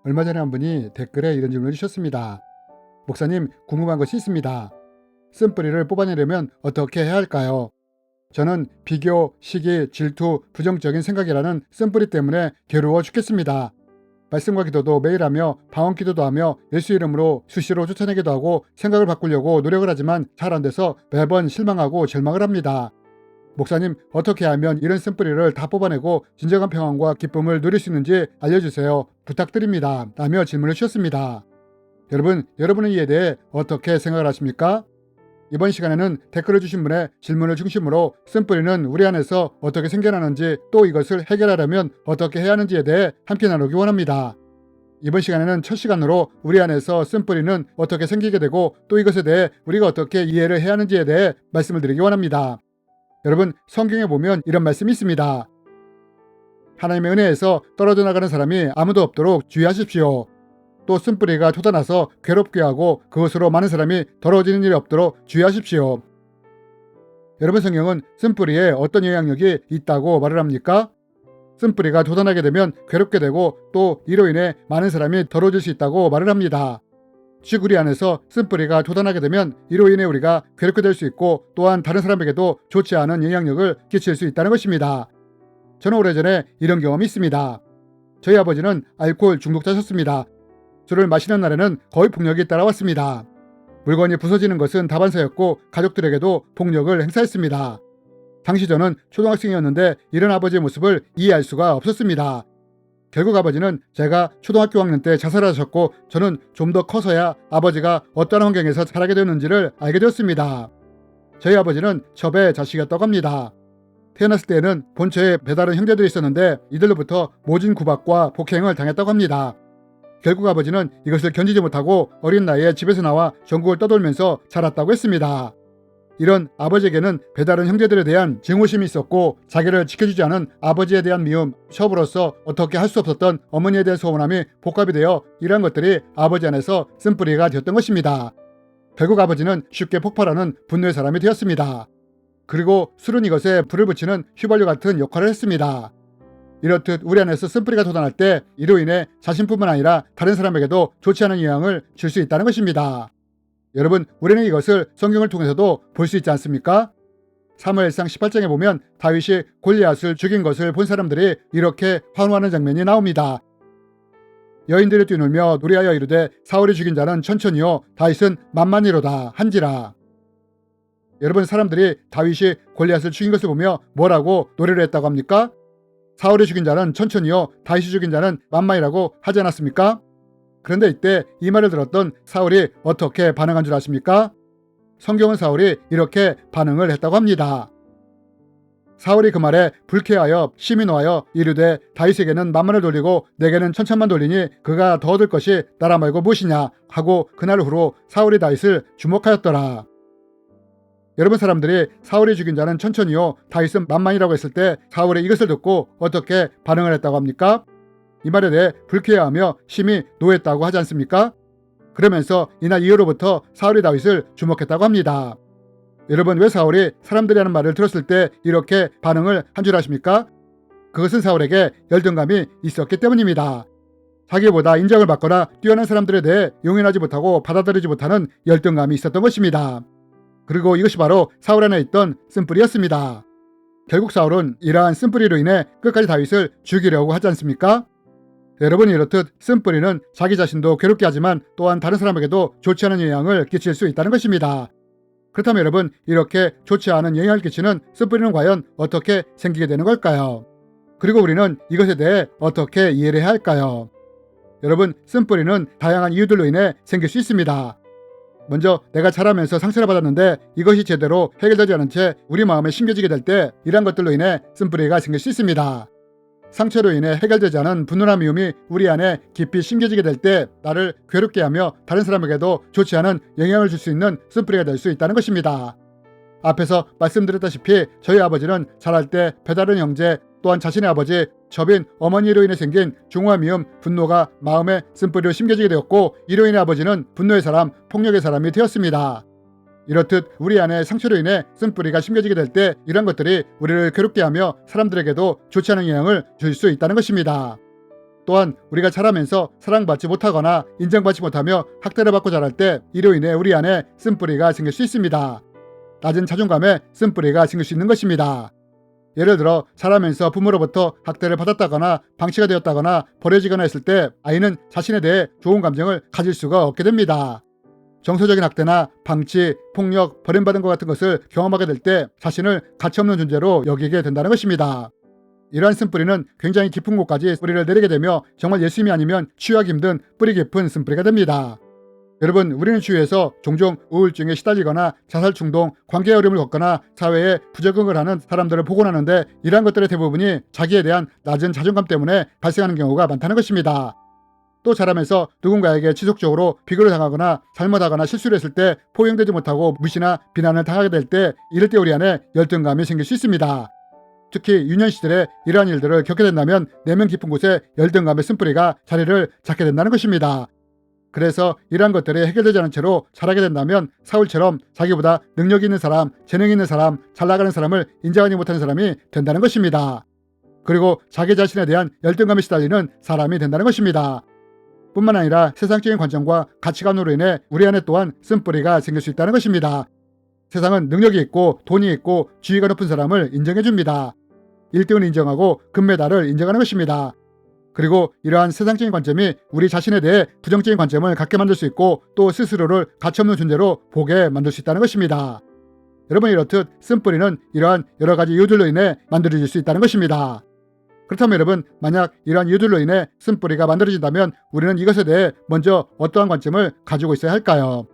얼마 전에 한 분이 댓글에 이런 질문을 주셨습니다. 목사님, 궁금한 것이 있습니다. 쓴뿌리를 뽑아내려면 어떻게 해야 할까요? 저는 비교, 시기, 질투, 부정적인 생각이라는 쓴뿌리 때문에 괴로워 죽겠습니다. 말씀과 기도도 매일 하며 방언 기도도 하며 예수 이름으로 수시로 쫓아내기도 하고 생각을 바꾸려고 노력을 하지만 잘 안 돼서 매번 실망하고 절망을 합니다. 목사님, 어떻게 하면 이런 쓴뿌리를 다 뽑아내고 진정한 평안과 기쁨을 누릴 수 있는지 알려주세요. 부탁드립니다. 라며 질문을 주셨습니다. 여러분, 여러분은 이에 대해 어떻게 생각을 하십니까? 이번 시간에는 댓글을 주신 분의 질문을 중심으로 쓴뿌리는 우리 안에서 어떻게 생겨나는지 또 이것을 해결하려면 어떻게 해야 하는지에 대해 함께 나누기 원합니다. 이번 시간에는 첫 시간으로 우리 안에서 쓴뿌리는 어떻게 생기게 되고 또 이것에 대해 우리가 어떻게 이해를 해야 하는지에 대해 말씀을 드리기 원합니다. 여러분, 성경에 보면 이런 말씀이 있습니다. 하나님의 은혜에서 떨어져 나가는 사람이 아무도 없도록 주의하십시오. 또 쓴뿌리가 돋아나서 괴롭게 하고 그것으로 많은 사람이 더러워지는 일이 없도록 주의하십시오. 여러분, 성경은 쓴뿌리에 어떤 영향력이 있다고 말을 합니까? 쓴뿌리가 돋아나게 되면 괴롭게 되고 또 이로 인해 많은 사람이 더러워질 수 있다고 말을 합니다. 즉 우리 안에서 쓴뿌리가 돋아나게 되면 이로 인해 우리가 괴롭게 될 수 있고 또한 다른 사람에게도 좋지 않은 영향력을 끼칠 수 있다는 것입니다. 저는 오래전에 이런 경험이 있습니다. 저희 아버지는 알코올 중독자셨습니다. 술을 마시는 날에는 거의 폭력이 따라왔습니다. 물건이 부서지는 것은 다반사였고 가족들에게도 폭력을 행사했습니다. 당시 저는 초등학생이었는데 이런 아버지의 모습을 이해할 수가 없었습니다. 결국 아버지는 제가 초등학교 학년 때 자살하셨고 저는 좀 더 커서야 아버지가 어떤 환경에서 자라게 되었는지를 알게 되었습니다. 저희 아버지는 첩의 자식이었다고 합니다. 태어났을 때에는 본처에 배다른 형제들이 있었는데 이들로부터 모진 구박과 폭행을 당했다고 합니다. 결국 아버지는 이것을 견디지 못하고 어린 나이에 집에서 나와 전국을 떠돌면서 자랐다고 했습니다. 이런 아버지에게는 배다른 형제들에 대한 증오심이 있었고 자기를 지켜주지 않은 아버지에 대한 미움, 첩으로서 어떻게 할 수 없었던 어머니에 대한 소원함이 복합이 되어 이러한 것들이 아버지 안에서 쓴뿌리가 되었던 것입니다. 결국 아버지는 쉽게 폭발하는 분노의 사람이 되었습니다. 그리고 술은 이것에 불을 붙이는 휘발유 같은 역할을 했습니다. 이렇듯 우리 안에서 쓴뿌리가 돋아날 때 이로 인해 자신뿐만 아니라 다른 사람에게도 좋지 않은 영향을 줄 수 있다는 것입니다. 여러분, 우리는 이것을 성경을 통해서도 볼 수 있지 않습니까? 사무엘상 18장에 보면 다윗이 골리앗을 죽인 것을 본 사람들이 이렇게 환호하는 장면이 나옵니다. 여인들이 뛰놀며 노래하여 이르되 사울이 죽인 자는 천천히요 다윗은 만만히로다 한지라. 여러분, 사람들이 다윗이 골리앗을 죽인 것을 보며 뭐라고 노래를 했다고 합니까? 사울이 죽인 자는 천천히요 다윗이 죽인 자는 만만이라고 하지 않았습니까? 그런데 이때 이 말을 들었던 사울이 어떻게 반응한 줄 아십니까? 성경은 사울이 이렇게 반응을 했다고 합니다. 사울이 그 말에 불쾌하여 심히 노하여 이르되 다윗에게는 만만을 돌리고 내게는 천천만 돌리니 그가 더 얻을 것이 나라 말고 무엇이냐 하고 그날 후로 사울이 다윗을 주목하였더라. 여러분, 사람들이 사울이 죽인 자는 천천히요 다윗은 만만이라고 했을 때 사울이 이것을 듣고 어떻게 반응을 했다고 합니까? 이 말에 대해 불쾌해하며 심히 노했다고 하지 않습니까? 그러면서 이날 이후로부터 사울이 다윗을 주목했다고 합니다. 여러분, 왜 사울이 사람들이 하는 말을 들었을 때 이렇게 반응을 한 줄 아십니까? 그것은 사울에게 열등감이 있었기 때문입니다. 자기보다 인정을 받거나 뛰어난 사람들에 대해 용인하지 못하고 받아들이지 못하는 열등감이 있었던 것입니다. 그리고 이것이 바로 사울 안에 있던 쓴뿌리였습니다. 결국 사울은 이러한 쓴뿌리로 인해 끝까지 다윗을 죽이려고 하지 않습니까? 여러분이 이렇듯 쓴뿌리는 자기 자신도 괴롭게 하지만 또한 다른 사람에게도 좋지 않은 영향을 끼칠 수 있다는 것입니다. 그렇다면 여러분, 이렇게 좋지 않은 영향을 끼치는 쓴뿌리는 과연 어떻게 생기게 되는 걸까요? 그리고 우리는 이것에 대해 어떻게 이해를 해야 할까요? 여러분, 쓴뿌리는 다양한 이유들로 인해 생길 수 있습니다. 먼저 내가 자라면서 상처를 받았는데 이것이 제대로 해결되지 않은 채 우리 마음에 심겨지게 될 때 이러한 것들로 인해 쓴뿌리가 생길 수 있습니다. 상처로 인해 해결되지 않은 분노나 미움이 우리 안에 깊이 심겨지게 될 때 나를 괴롭게 하며 다른 사람에게도 좋지 않은 영향을 줄 수 있는 쓴뿌리가 될 수 있다는 것입니다. 앞에서 말씀드렸다시피 저희 아버지는 자랄 때 배다른 형제 또한 자신의 아버지 첩인 어머니로 인해 생긴 중후와 미움, 분노가 마음에 쓴뿌리로 심겨지게 되었고 이로 인해 아버지는 분노의 사람, 폭력의 사람이 되었습니다. 이렇듯 우리 안에 상처로 인해 쓴뿌리가 심겨지게 될 때 이런 것들이 우리를 괴롭게 하며 사람들에게도 좋지 않은 영향을 줄 수 있다는 것입니다. 또한 우리가 자라면서 사랑받지 못하거나 인정받지 못하며 학대를 받고 자랄 때 이로 인해 우리 안에 쓴뿌리가 생길 수 있습니다. 낮은 자존감에 쓴뿌리가 생길 수 있는 것입니다. 예를 들어 자라면서 부모로부터 학대를 받았다거나 방치가 되었다거나 버려지거나 했을 때 아이는 자신에 대해 좋은 감정을 가질 수가 없게 됩니다. 정서적인 학대나 방치, 폭력, 버림받은 것 같은 것을 경험하게 될 때 자신을 가치없는 존재로 여기게 된다는 것입니다. 이러한 쓴뿌리는 굉장히 깊은 곳까지 뿌리를 내리게 되며 정말 예수님이 아니면 치유하기 힘든 뿌리 깊은 쓴뿌리가 됩니다. 여러분, 우리는 주위에서 종종 우울증에 시달리거나 자살 충동, 관계 어려움을 겪거나 사회에 부적응을 하는 사람들을 보곤 하는데 이러한 것들의 대부분이 자기에 대한 낮은 자존감 때문에 발생하는 경우가 많다는 것입니다. 또 자라면서 누군가에게 지속적으로 비교를 당하거나 잘못하거나 실수를 했을 때 포용되지 못하고 무시나 비난을 당하게 될 때 이럴 때 우리 안에 열등감이 생길 수 있습니다. 특히 유년 시절에 이러한 일들을 겪게 된다면 내면 깊은 곳에 열등감의 쓴뿌리가 자리를 잡게 된다는 것입니다. 그래서 이러한 것들이 해결되지 않은 채로 자라게 된다면 사울처럼 자기보다 능력이 있는 사람, 재능이 있는 사람, 잘 나가는 사람을 인정하지 못하는 사람이 된다는 것입니다. 그리고 자기 자신에 대한 열등감에 시달리는 사람이 된다는 것입니다. 뿐만 아니라 세상적인 관점과 가치관으로 인해 우리 안에 또한 쓴뿌리가 생길 수 있다는 것입니다. 세상은 능력이 있고 돈이 있고 지위가 높은 사람을 인정해 줍니다. 1등을 인정하고 금메달을 인정하는 것입니다. 그리고 이러한 세상적인 관점이 우리 자신에 대해 부정적인 관점을 갖게 만들 수 있고 또 스스로를 가치없는 존재로 보게 만들 수 있다는 것입니다. 여러분, 이렇듯 쓴뿌리는 이러한 여러 가지 이유들로 인해 만들어질 수 있다는 것입니다. 그렇다면 여러분, 만약 이러한 이유들로 인해 쓴뿌리가 만들어진다면 우리는 이것에 대해 먼저 어떠한 관점을 가지고 있어야 할까요?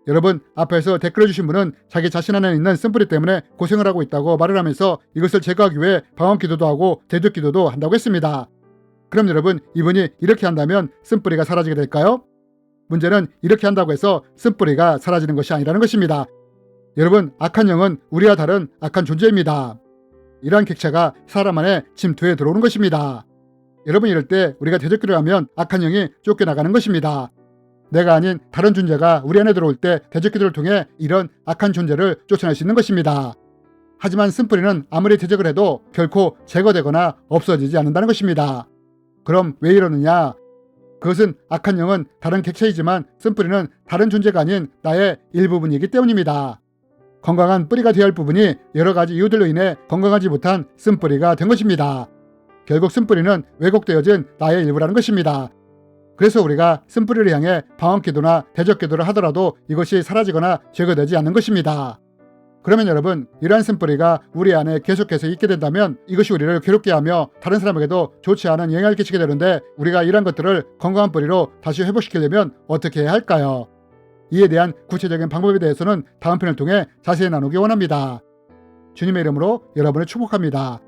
여러분, 앞에서 댓글을 주신 분은 자기 자신 안에 있는 쓴뿌리 때문에 고생을 하고 있다고 말을 하면서 이것을 제거하기 위해 방언기도도 하고 대적기도도 한다고 했습니다. 그럼 여러분, 이분이 이렇게 한다면 쓴뿌리가 사라지게 될까요? 문제는 이렇게 한다고 해서 쓴뿌리가 사라지는 것이 아니라는 것입니다. 여러분, 악한 영은 우리와 다른 악한 존재입니다. 이러한 객체가 사람 안에 침투해 들어오는 것입니다. 여러분, 이럴 때 우리가 대적기를 하면 악한 영이 쫓겨나가는 것입니다. 내가 아닌 다른 존재가 우리 안에 들어올 때 대적기도를 통해 이런 악한 존재를 쫓아낼 수 있는 것입니다. 하지만 쓴뿌리는 아무리 대적을 해도 결코 제거되거나 없어지지 않는다는 것입니다. 그럼 왜 이러느냐? 그것은 악한 영은 다른 객체이지만 쓴뿌리는 다른 존재가 아닌 나의 일부분이기 때문입니다. 건강한 뿌리가 되어야 할 부분이 여러 가지 이유들로 인해 건강하지 못한 쓴뿌리가 된 것입니다. 결국 쓴뿌리는 왜곡되어진 나의 일부라는 것입니다. 그래서 우리가 쓴뿌리를 향해 방언기도나 대적기도를 하더라도 이것이 사라지거나 제거되지 않는 것입니다. 그러면 여러분, 이러한 쓴뿌리가 우리 안에 계속해서 있게 된다면 이것이 우리를 괴롭게 하며 다른 사람에게도 좋지 않은 영향을 끼치게 되는데 우리가 이러한 것들을 건강한 뿌리로 다시 회복시키려면 어떻게 해야 할까요? 이에 대한 구체적인 방법에 대해서는 다음 편을 통해 자세히 나누기 원합니다. 주님의 이름으로 여러분을 축복합니다.